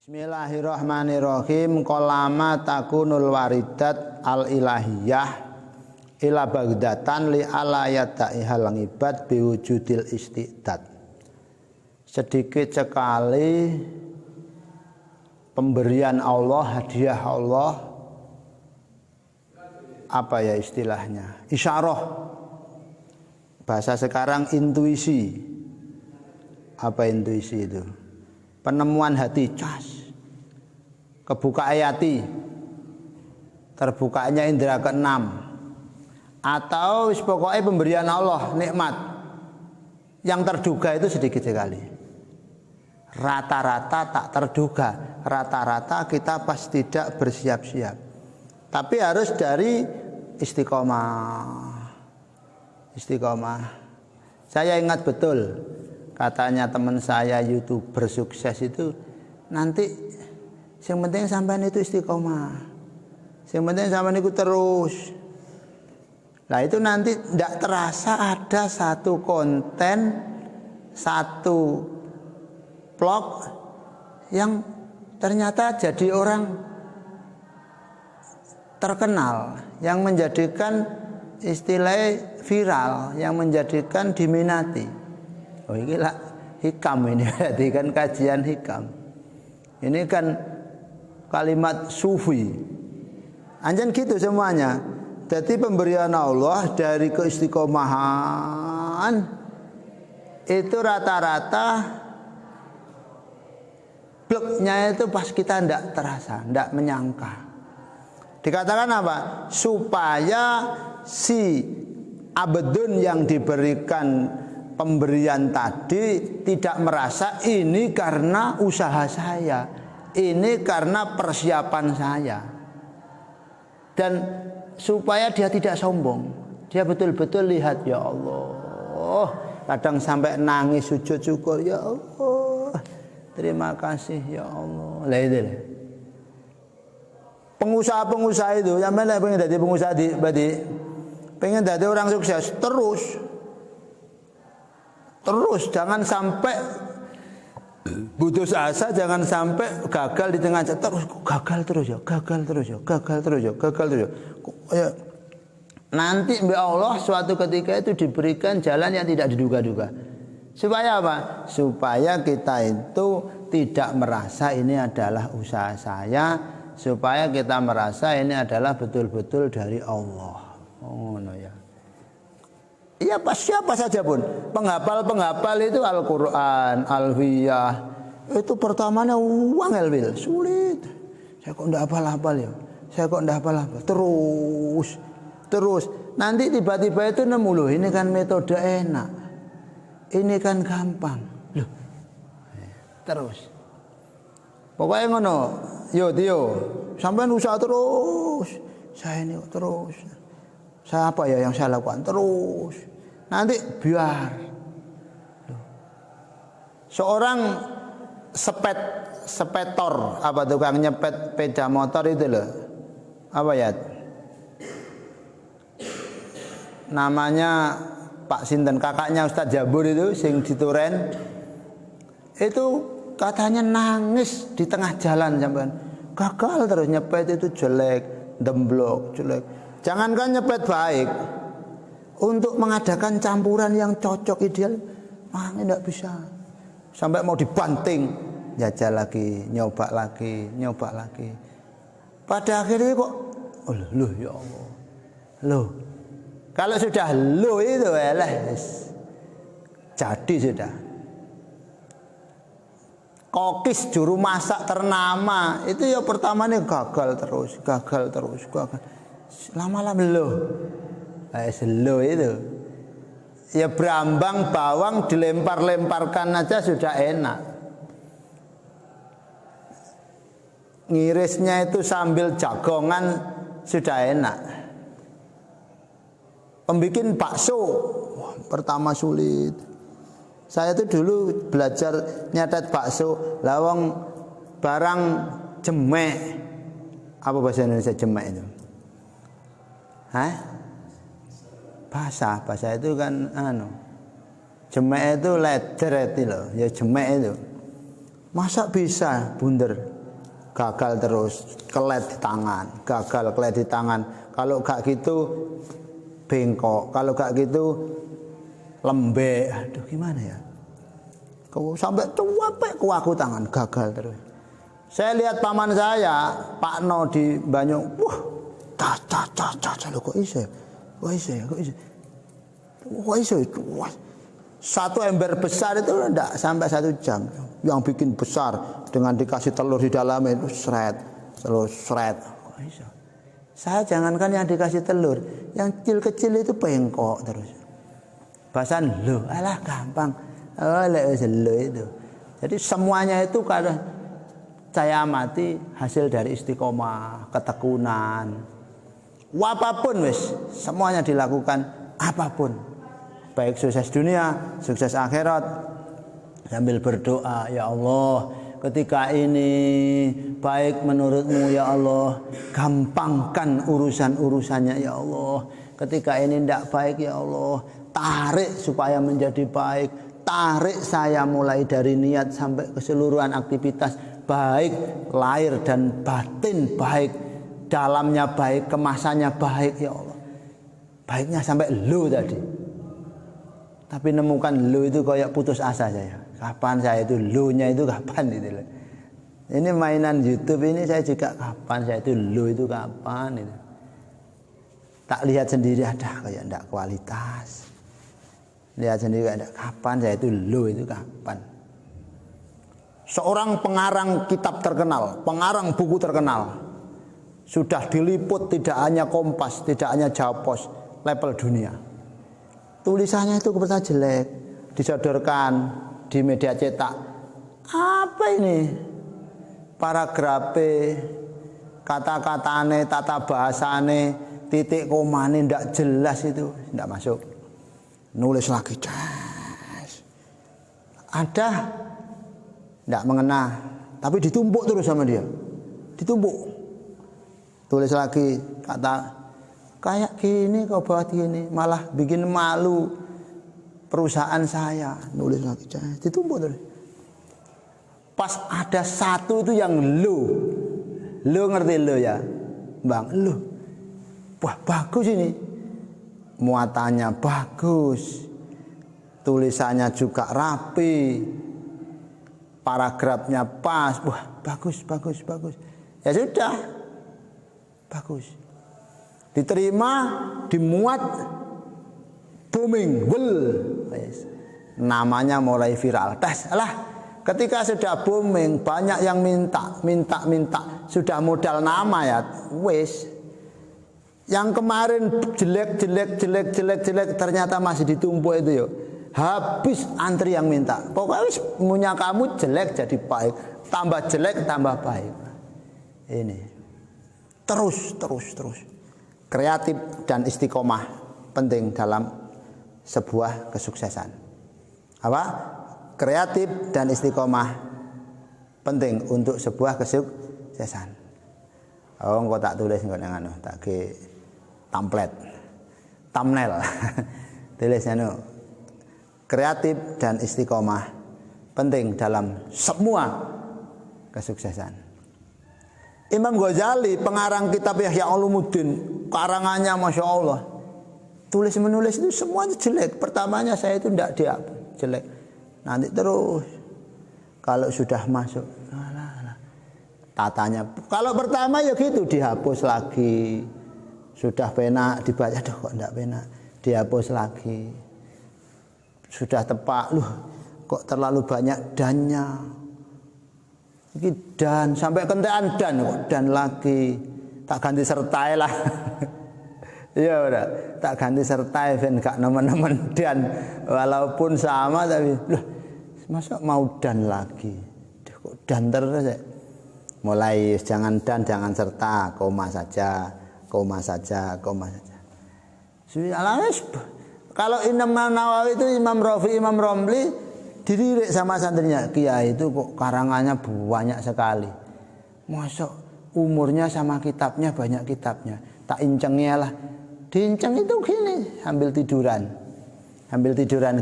Bismillahirrahmanirrahim. Qalama takunul waridat al ilahiyah ila bagdatan li alayata'ihal ngibad biwujudil istidad. Sedikit sekali pemberian Allah, hadiah Allah, apa ya istilahnya, isyarah, bahasa sekarang intuisi. Apa intuisi itu? Penemuan hati, cas, kebuka hati, terbukanya indera keenam, atau pokoknya pemberian Allah, nikmat yang terduga itu sedikit sekali. Rata-rata tak terduga, rata-rata kita pas tidak bersiap-siap. Tapi harus dari istiqomah. Istiqomah. Saya ingat betul, katanya teman saya YouTuber sukses itu, nanti yang penting sampean itu istiqomah, yang penting sampean itu terus. Nah itu nanti tidak terasa ada satu konten, satu vlog yang ternyata jadi orang terkenal, yang menjadikan istilah viral, yang menjadikan diminati. Oh ini lah hikam ini, berarti kan kajian hikam. Ini kan kalimat sufi. Anjan gitu semuanya. Jadi pemberian Allah dari keistiqomahan itu rata-rata bleknya itu pas kita tidak terasa, tidak menyangka. Dikatakan apa? Supaya si abdun yang diberikan pemberian tadi tidak merasa ini karena usaha saya, ini karena persiapan saya, dan supaya dia tidak sombong, dia betul-betul lihat, ya Allah, kadang sampai nangis sujud syukur, ya Allah, terima kasih ya Allah. Lah itu pengusaha-pengusaha itu, yang mana pengen jadi pengusaha pengen jadi orang sukses terus jangan sampai putus asa, jangan sampai gagal di tengah jalan, terus gagal terus ya. Nanti mbak Allah suatu ketika itu diberikan jalan yang tidak diduga-duga. Supaya apa? Supaya kita itu tidak merasa ini adalah usaha saya, supaya kita merasa ini adalah betul-betul dari Allah. Oh no ya. Iya, siapa saja pun. Penghafal itu Al-Quran, Alfiyah. Itu pertamanya wangel, sulit. Saya kok tidak hafal-hafal ya. Terus. Nanti tiba-tiba itu nemu loh, ini kan metode enak. Ini kan gampang. Loh. Terus. Pokoknya ngono. Yo, sampean usaha terus. Saya ini terus. Saya apa ya yang saya lakukan terus. Nanti biar seorang sepetor, apa tukang nyepet sepeda motor itu loh, apa ya namanya, Pak Sinten, kakaknya Ustadz Jabur itu sing dituren itu, katanya nangis di tengah jalan sampean, gagal terus nyepet itu jelek, demblok jelek. Jangankan nyepet baik, untuk mengadakan campuran yang cocok ideal, tidak bisa. Sampai mau dibanting, jajal lagi, nyoba lagi. Pada akhirnya kok, loh ya Allah, loh. Kalau sudah loh itu, jadi sudah. Kokis juru masak ternama itu ya pertamanya gagal terus. Lama-lama loh itu ya, berambang bawang dilempar-lemparkan aja sudah enak, ngirisnya itu sambil jagongan sudah enak. Pembikin bakso pertama sulit. Saya itu dulu belajar nyatet bakso, lawang barang jemek, apa bahasa Indonesia jemek itu? Bahasa itu kan jemek itu leder itu loh, ya jemek itu. Masa bisa bunder? gagal terus, kelet di tangan, gagal kelet di tangan. Kalau gak gitu bengkok, kalau gak gitu lembek. Aduh gimana ya? Kau sampai capek kuaku tangan, gagal terus. Saya lihat paman saya, Pak No di Banyuwangi, wah, lho kok iso? Wah, satu ember besar itu enggak sampai 1 jam. Yang bikin besar dengan dikasih telur di dalamnya itu telur seret. Kok iso? Saya jangankan yang dikasih telur, yang kecil-kecil itu bengkok terus. Bahasan lo, alah gampang. Oh, lo itu. Jadi semuanya itu kalau saya amati hasil dari istiqomah, ketekunan. Apapun wis, semuanya dilakukan apapun. Baik sukses dunia, sukses akhirat. Sambil berdoa, ya Allah, ketika ini baik menurut-Mu ya Allah, gampangkan urusan-urusannya ya Allah. Ketika ini tidak baik ya Allah, tarik supaya menjadi baik. Tarik saya mulai dari niat sampai keseluruhan aktivitas baik lahir dan batin baik, dalamnya baik, kemasannya baik ya Allah. Baiknya sampai lo tadi. Tapi nemukan lo itu kayak putus asa saya. Kapan saya itu lo-nya itu kapan itu. Ini mainan YouTube ini saya juga kapan saya itu lo itu kapan itu. Tak lihat sendiri ada kayak enggak kualitas. Lihat sendiri enggak kapan saya itu lo itu kapan. Seorang pengarang kitab terkenal, pengarang buku terkenal, sudah diliput tidak hanya Kompas, tidak hanya Jawa Pos, level dunia. Tulisannya itu kebetulan jelek, disodorkan di media cetak. Apa ini? Paragrafe, kata-katane, tata bahasane, titik komane ndak jelas itu, ndak masuk. Nulis lagi, ada. Tidak mengena, tapi ditumpuk terus sama dia, ditumpuk. Tulis lagi kata kayak gini kau buat gini, malah bikin malu perusahaan saya. Nulis lagi, ditumpuk terus. Pas ada satu itu yang lo ngerti lo ya, bang lo, wah bagus ini, muatannya bagus, tulisannya juga rapi. Paragrafnya pas, wah bagus. Ya sudah, bagus. Diterima, dimuat, booming, namanya mulai viral. Ketika sudah booming, banyak yang minta, sudah modal nama ya, wes. Yang kemarin jelek, ternyata masih ditumpuk itu yuk. Habis antri yang minta. Pokoknya punya kamu jelek jadi baik, tambah jelek tambah baik. Ini terus. Kreatif dan istiqomah penting dalam sebuah kesuksesan. Apa? Kreatif dan istiqomah penting untuk sebuah kesuksesan. Oh, engko tak tulis engko nang anu, tak ke thumbnail. Tulis anu. Kreatif dan istiqomah penting dalam semua kesuksesan. Imam Ghazali, pengarang kitab Ihya Ulumuddin, karangannya Masya Allah, tulis menulis itu semuanya jelek. Pertamanya saya itu tidak dihapus, jelek. Nanti terus kalau sudah masuk, tatanya. Kalau pertama ya gitu, dihapus lagi. Sudah penak dibaca, aduh kok tidak penak, dihapus lagi. Sudah tepat, kok terlalu banyak dannya. Ini dan sampai kentean dan lagi tak ganti sertai lah. Iya udah, tak ganti sertai ben gak nemen-nemen dan walaupun sama tapi masa mau dan lagi. Kok dan terus ya. Mulai jangan dan jangan serta, koma saja. Sudah kalau Imam Nawawi itu Imam Rafi, Imam Romli dilirik sama santrinya. Kiai itu kok karangannya banyak sekali. Masa umurnya sama kitabnya banyak kitabnya. Tak incengnya lah. Diinceng itu gini, sambil tiduran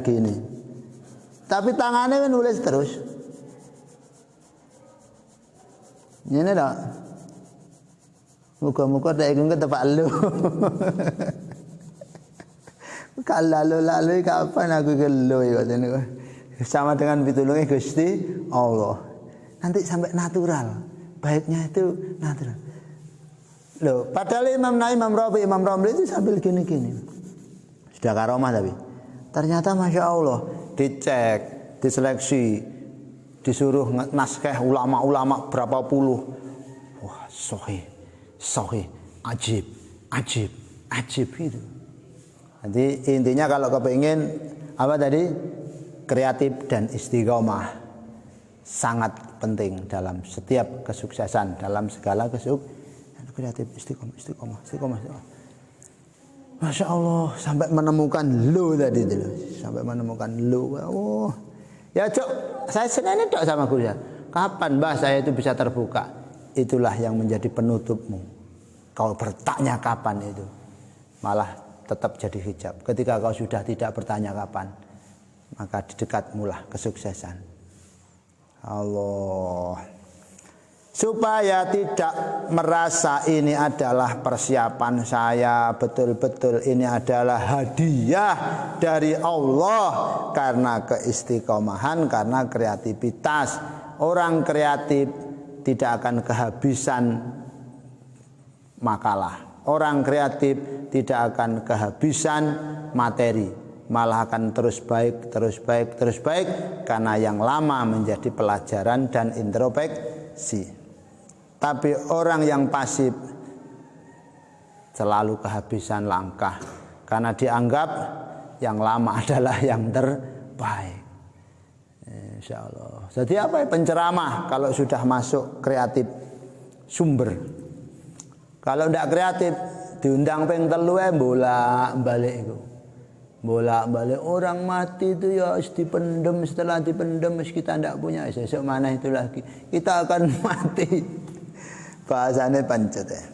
gini. Tapi tangannya nulis terus. Ngene tok. Muga-muga tak iku tepak lu. Kalau lalu kapan aku gelo ya katanya. Sama dengan pitulunge Gusti Allah. Nanti sampai natural. Baiknya itu natural. Loh, padahal Imam Rabi, Imam Ramli itu sambil gini-gini. Sudah karomah tapi. Ternyata Masya Allah dicek, diseleksi, disuruh naskah ulama-ulama berapa puluh. Wah, sahih, ajib itu. Jadi intinya kalau kepingin apa tadi, kreatif dan istiqomah sangat penting dalam setiap kesuksesan, dalam segala kreatif, istiqomah. Masya Allah, sampai menemukan lo tadi itu, sampai menemukan lo. Oh, ya cok, saya senang dok sama guru saya. Kapan bah saya itu bisa terbuka? Itulah yang menjadi penutupmu. Kau bertanya kapan itu, malah tetap jadi hijab. Ketika kau sudah tidak bertanya kapan, maka di dekatmulah kesuksesan. Allah. Supaya tidak merasa ini adalah persiapan saya, betul-betul ini adalah hadiah dari Allah karena keistiqomahan, karena kreativitas. Orang kreatif tidak akan kehabisan makalah. Orang kreatif tidak akan kehabisan materi, malah akan terus baik karena yang lama menjadi pelajaran dan introspeksi. Tapi orang yang pasif selalu kehabisan langkah karena dianggap yang lama adalah yang terbaik. Insya Allah. Jadi apa ya, penceramah kalau sudah masuk kreatif sumber. Kalau tidak kreatif diundang ping telu bolak-balik itu. Bolak-balik orang mati itu ya harus dipendem, setelah dipendem kita tidak punya sesuk mana itu lagi. Kita akan mati. Bahasanya pancet ya.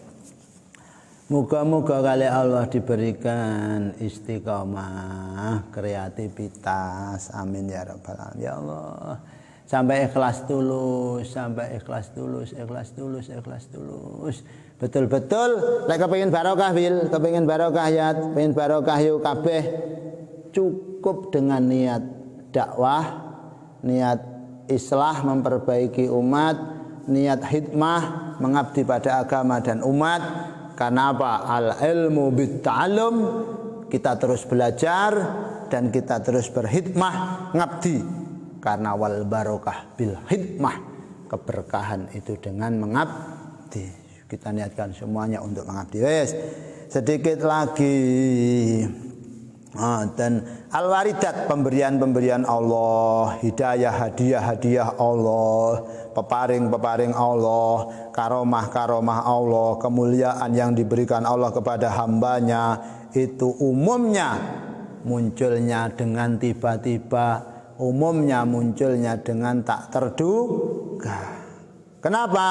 Moga-moga kali Allah diberikan istiqomah, kreativitas. Amin ya rabbal alamin. Ya Allah. Sampai ikhlas tulus. Betul-betul lek kepengin barokah Wil, kepengin barokah ya, kepengin barokah yuk kabeh cukup dengan niat dakwah, niat islah memperbaiki umat, niat hikmah mengabdi pada agama dan umat. Karena apa? Al ilmu bit ta'allum, kita terus belajar dan kita terus berhikmah ngabdi. Karena wal barokah bil hikmah, keberkahan itu dengan mengabdi. Kita niatkan semuanya untuk mengabdi. Wes, sedikit lagi. Dan al-waridat, pemberian-pemberian Allah, hidayah, hadiah Allah, peparing Allah, karomah Allah, kemuliaan yang diberikan Allah kepada hambanya, itu umumnya munculnya dengan tiba-tiba, umumnya munculnya dengan tak terduga. Kenapa?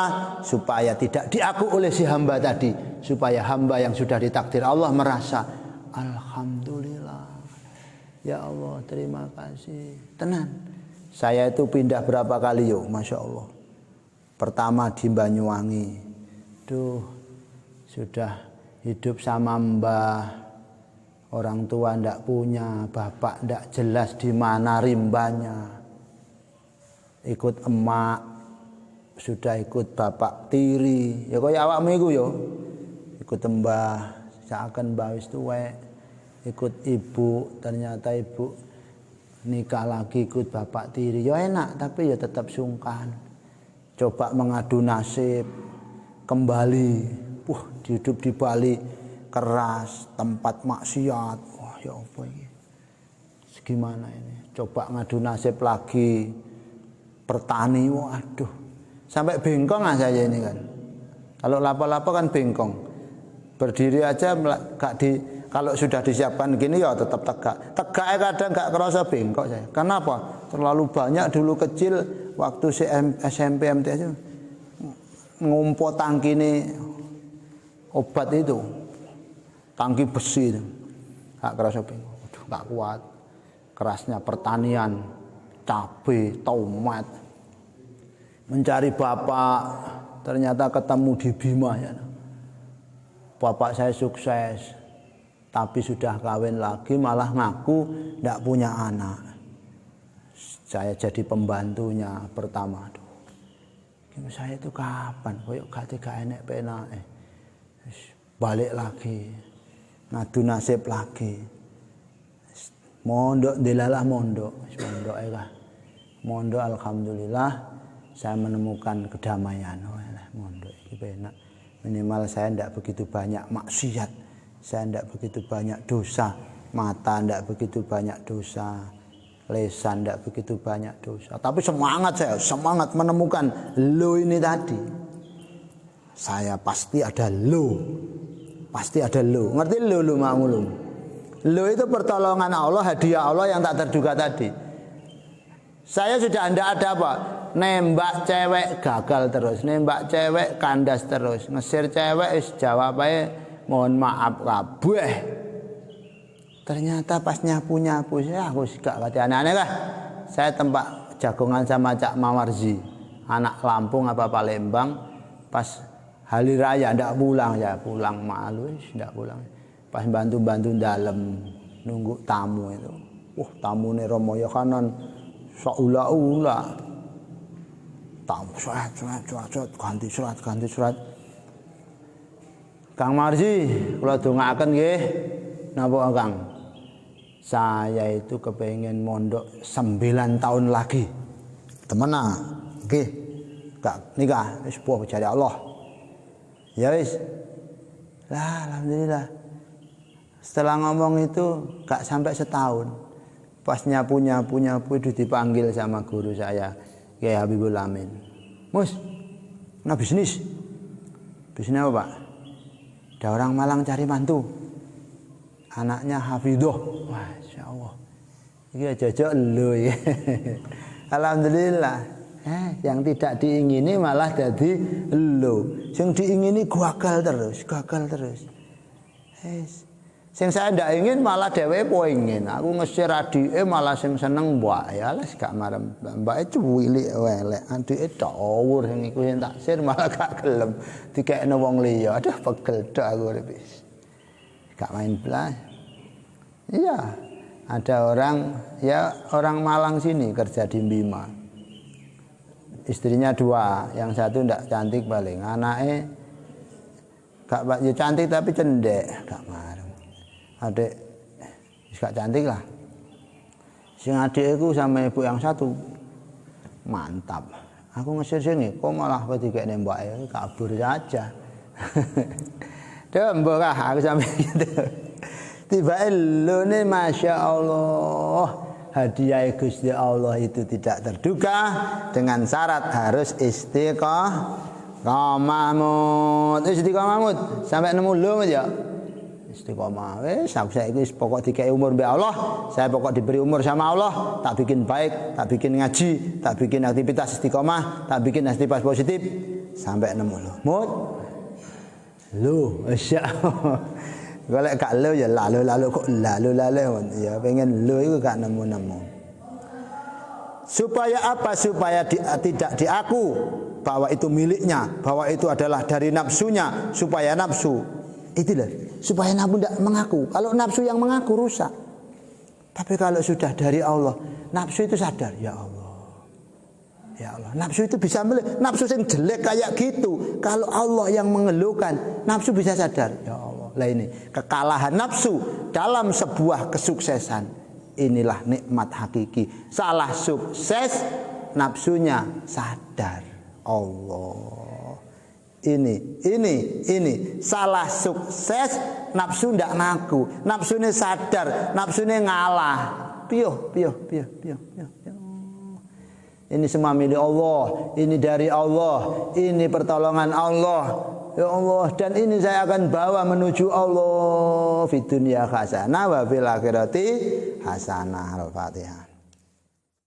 Supaya tidak diaku oleh si hamba tadi, supaya hamba yang sudah ditakdir Allah merasa alhamdulillah, ya Allah terima kasih. Tenan, saya itu pindah berapa kali yuk, Masya Allah. Pertama di Banyuwangi, sudah hidup sama mbah, orang tua ndak punya, bapak ndak jelas di mana rimbanya, ikut emak, sudah ikut bapak tiri, ya kaya awakmu iku yo, ikut mbah, seakan mbah wis tuwek, ikut ibu, ternyata ibu nikah lagi ikut bapak tiri, ya enak tapi ya tetap sungkan. Coba mengadu nasib, kembali, hidup di Bali keras, tempat maksiat, wah ya apa ini, gimana ini? Coba ngadu nasib lagi, pertani, waduh. Sampai bengkong saya ini kan. Kalau lapo-lapo kan bengkong. Berdiri aja kalau sudah disiapkan gini ya tetap tegak. Tegaknya kadang gak kerasa bengkok saya. Kenapa? Terlalu banyak dulu kecil waktu SMP MTS ngumpul tangki ini obat itu. Tangki besi itu. Gak kerasa bengkok. Aduh, gak kuat. Kerasnya pertanian, cabai, tomat. Mencari bapak ternyata ketemu di Bima ya. Bapak saya sukses, tapi sudah kawin lagi malah ngaku tidak punya anak. Saya jadi pembantunya pertama. Aduh, saya itu kapan? Koyok gak enek penake. Balik lagi, ngadu nasib lagi. Mondok dilalah mondok lah. Mondok alhamdulillah saya menemukan kedamaian. Mondok iki penak. Minimal saya tidak begitu banyak maksiat. Saya tidak begitu banyak dosa. Mata tidak begitu banyak dosa. Lesan tidak begitu banyak dosa. Tapi semangat menemukan lo ini tadi. Saya pasti ada lo. Pasti ada lo. Ngerti lo ma'mulum? Lo itu pertolongan Allah, hadiah Allah yang tak terduga tadi. Saya sudah tidak ada apa? Nembak cewek gagal terus, nembak cewek kandas terus, ngesir cewek jawab aja mohon maaf kabeh. Ternyata pas nyapu saya aku gak kate aneh-aneh lah. Saya tempat jagongan sama Cak Mawarzi, anak Lampung apa Palembang. Pas hari raya ndak pulang ya, pulang malu ndak pulang. Pas bantu-bantu dalam nunggu tamu itu. Tamune Romoyo kanan saula-ula. Tamu surat ganti surat. Kang Marzi, kula dongaaken nggih. Napa Kang? Saya itu kepengen mondok 9 tahun lagi. Temenan, nggih. Gak nikah wis puh jare Allah. Ya wis. Lah alhamdulillah. Setelah ngomong itu gak sampai setahun. Pas nyapu itu dipanggil sama guru saya, Kiai Habibul Amin. Mus, nah bisnis. Bisnis apa Pak? Ada orang Malang cari mantu. Anaknya Hafidhoh. Masya Allah. Ini jajak lo ya. Alhamdulillah. Yang tidak diingini malah jadi lo. Yang diingini gagal terus. Sing saya ndak ingin malah dhewe pengen. Aku ngesir adike malah sing seneng mbak ya les gak marem. Mbake cuwilik elek. Adike dawur sing iku sing tak sir malah gak gelem dikekno wong liya. Aduh pegel tok aku wis. Gak main blas. Iya. Ada orang Malang sini kerja di Bima. Istrinya 2, yang satu ndak cantik paling. Anake gak ya cantik tapi cendek, gak marem. Adik gak cantik lah. Sing adikku sama ibu yang satu mantap. Aku ngesir sini, kok malah ketika nembak ya kabur saja. Dembo kah aku sampai gitu. Tiba lo nih masya Allah, hadiah Gusti Allah itu tidak terduga dengan syarat harus istiqomah. Sampai nemu lo aja. Istiqomah wis saya iki pokok dikei umur mbek Allah, saya pokok diberi umur sama Allah, tak bikin baik, tak bikin ngaji, tak bikin aktivitas istiqomah, tak bikin aktivitas positif sampai nemu lo. Mut lu masyaallah. Golek gak lu ya lalu kok lalu ya pengen lu itu gak nemu. Supaya apa? Supaya tidak diaku bahwa itu miliknya, bahwa itu adalah dari nafsunya, supaya nafsu itulah, supaya nafsu tidak mengaku. Kalau nafsu yang mengaku rusak. Tapi kalau sudah dari Allah, nafsu itu sadar, ya Allah. Ya Allah, nafsu itu bisa nafsu yang jelek kayak gitu. Kalau Allah yang mengeluhkan, nafsu bisa sadar, ya Allah. Lah ini kekalahan nafsu dalam sebuah kesuksesan. Inilah nikmat hakiki. Salah sukses, nafsunya sadar. Allah. Ini salah sukses, nafsu ndak ngaku, nafsunya sadar, nafsunya ngalah. Piyo. Ini semua milik Allah, ini dari Allah, ini pertolongan Allah. Ya Allah, dan ini saya akan bawa menuju Allah. Fi dunya hasanah wa fil akhirati hasanah. Al-Fatihah.